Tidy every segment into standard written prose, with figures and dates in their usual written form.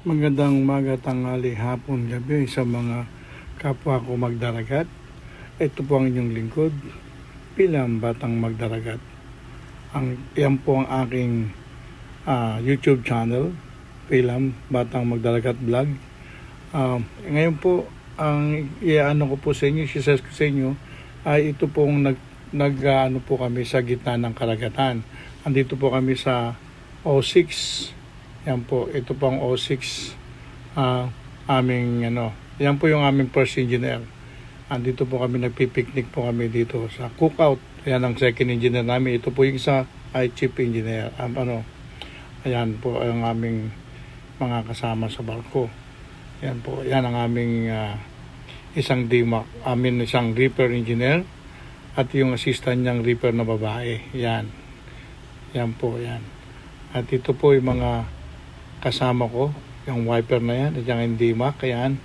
Magandang umaga, tanghali, hapon, gabi sa mga kapwa ko magdaragat. Ito po ang inyong lingkod, Pilam Batang Magdaragat. Yan po ang aking YouTube channel, Pilam Batang Magdaragat Vlog. Ngayon po, ang iaano ko po sa inyo, share ko sa inyo, ay ito pong nag po kami sa gitna ng karagatan. Andito po kami sa O6. Yan po, ito pang O6 yan po yung aming first engineer. Andito po kami, nagpipiknik po kami dito sa cookout. Yan ang second engineer namin. Ito po yung isa ay chief engineer. Ayan po ang aming mga kasama sa barko. Yan po, yan ang aming isang isang reaper engineer at yung assistant niyang reaper na babae. Yan po, yan. At ito po yung mga kasama ko, yung wiper na yan, at yung DMAC, yan.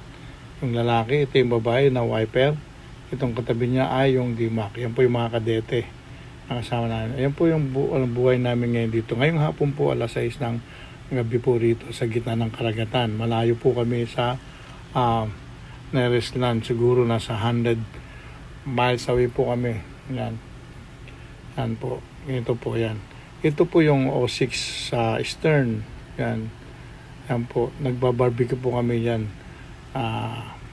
Yung lalaki, ito yung babae na wiper. Itong katabi niya ay yung DMAC. Yan po yung mga kadete na kasama namin. Yan po yung buhay namin ngayon dito. Ngayong hapon po, alas 6 ng gabi po rito sa gitna ng karagatan. Malayo po kami sa nearest land. Siguro nasa 100 miles away po kami. Yan. Yan po. Ito po yan. Ito po yung O6 sa stern. Yan. Yan po, nagbabarbecue po kami yan.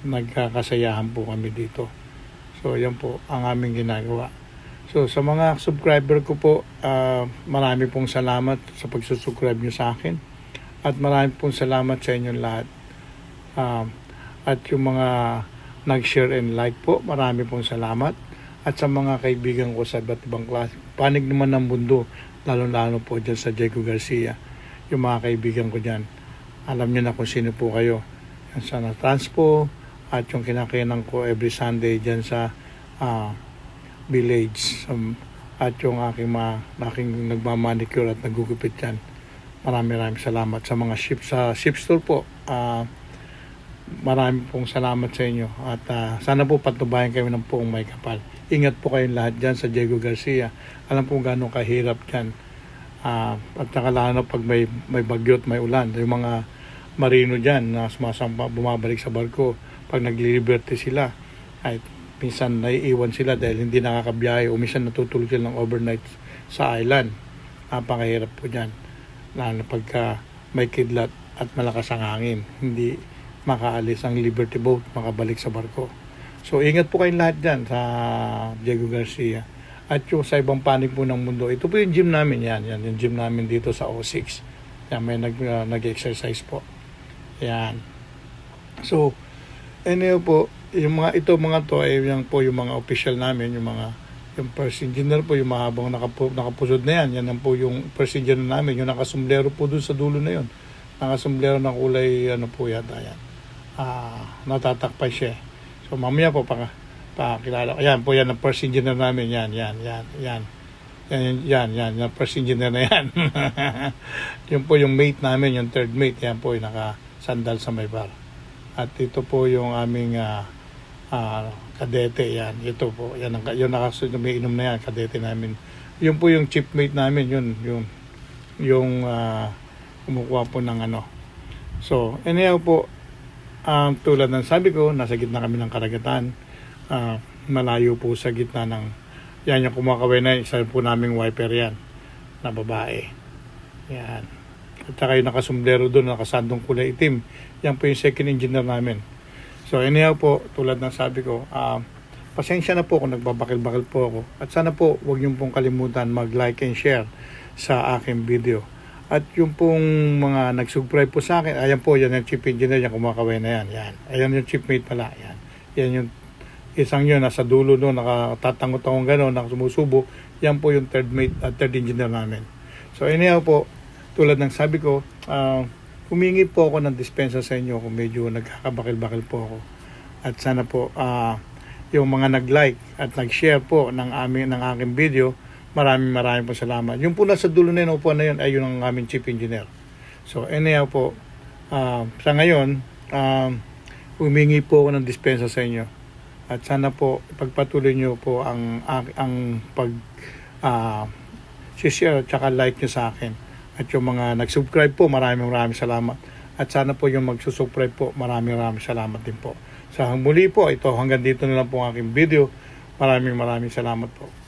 Nagkakasayahan po kami dito. So, yan po ang aming ginagawa. So, sa mga subscriber ko po, marami pong salamat sa pagsusubscribe nyo sa akin. At marami pong salamat sa inyong lahat. At yung mga nag-share and like po, marami pong salamat. At sa mga kaibigan ko sa iba't ibang klase, panig naman ng mundo, lalo-lalo po dyan sa Diego Garcia, yung mga kaibigan ko dyan. Alam niyo na kung sino po kayo. Yan sa Transpo at yung kinakainan ko every Sunday dyan sa village. At yung aking nagmamanicure at nagugupit dyan. Maraming salamat sa mga ship store po. Marami pong salamat sa inyo. At sana po patubayan kayo ng poong may kapal. Ingat po kayong lahat dyan sa Diego Garcia. Alam po gano'ng kahirap dyan. At nakalala pag may bagyo at may ulan, yung mga marino dyan na bumabalik sa barko, pag nagli-liberty sila, ay minsan naiiwan sila dahil hindi nakakabiyahe o minsan natutulog sila ng overnight sa island. Napakahirap po dyan, lalo pagka may kidlat at malakas ang hangin, hindi makaalis ang Liberty Boat, makabalik sa barko. So ingat po kayong lahat dyan sa Diego Garcia. At yung sa ibang panig po ng mundo, ito po yung gym namin, yan yung gym namin dito sa O6. Yan, may nag-exercise po. Yan. So, anyway po, yung mga to ay yan po yung mga official namin, yung first engineer po, yung mahabang nakapusod na yan po yung first engineer namin, yung nakasumblero po dun sa dulo na yun. Nakasumblero ng kulay, po yata yan. Natatakpan siya. So, mamaya po, pakilala. Ayan po, yan ang first engineer namin. Yan, yung first engineer na yan. Yun po yung mate namin, yung third mate. Yan po yung nakasandal sa may bar. At ito po yung aming kadete. Yan, ito po. Yan, yung nakasumiinom na yan, kadete namin. Yun po yung chief mate namin. Yung kumukuha po ng So, anyhow po, tulad ng sabi ko, nasa gitna kami ng karagatan. Malayo po sa gitna ng yan yung kumakaway na isa po naming wiper yan na babae. Yan. At saka yung nakasumblero doon, nakasandong kulay itim, yan po yung second engineer namin. So anyhow po, tulad ng sabi ko, pasensya na po kung nagbabakil-bakil po ako. At sana po huwag niyo pong kalimutan mag-like and share sa aking video. At yung pong mga nag-subscribe po sa akin, ayan po, yan yung chief engineer, yan kumakaway na yan. Ayan yung chief mate pala. Yan yung isang yun, nasa dulo doon, nakatatangot-tangong gano'n, nakasumusubo. Yan po yung third engineer namin. So anyhow po, tulad ng sabi ko, humingi po ako ng dispensa sa inyo kung medyo nagkakabakil-bakil po ako. At sana po, yung mga nag-like at nag-share po ng aking video, maraming po salamat. Yung po nasa dulo na yun, upuan na yun, ay yun ang aming chief engineer. So anyhow po, sa ngayon, humingi po ako ng dispensa sa inyo. At sana po ipagpatuloy niyo po ang share at saka like niyo sa akin. At yung mga nag-subscribe po, maraming salamat. At sana po yung magsusubscribe po, maraming salamat din po. Sa muli po, ito hanggang dito na lang po ang aking video. Maraming salamat po.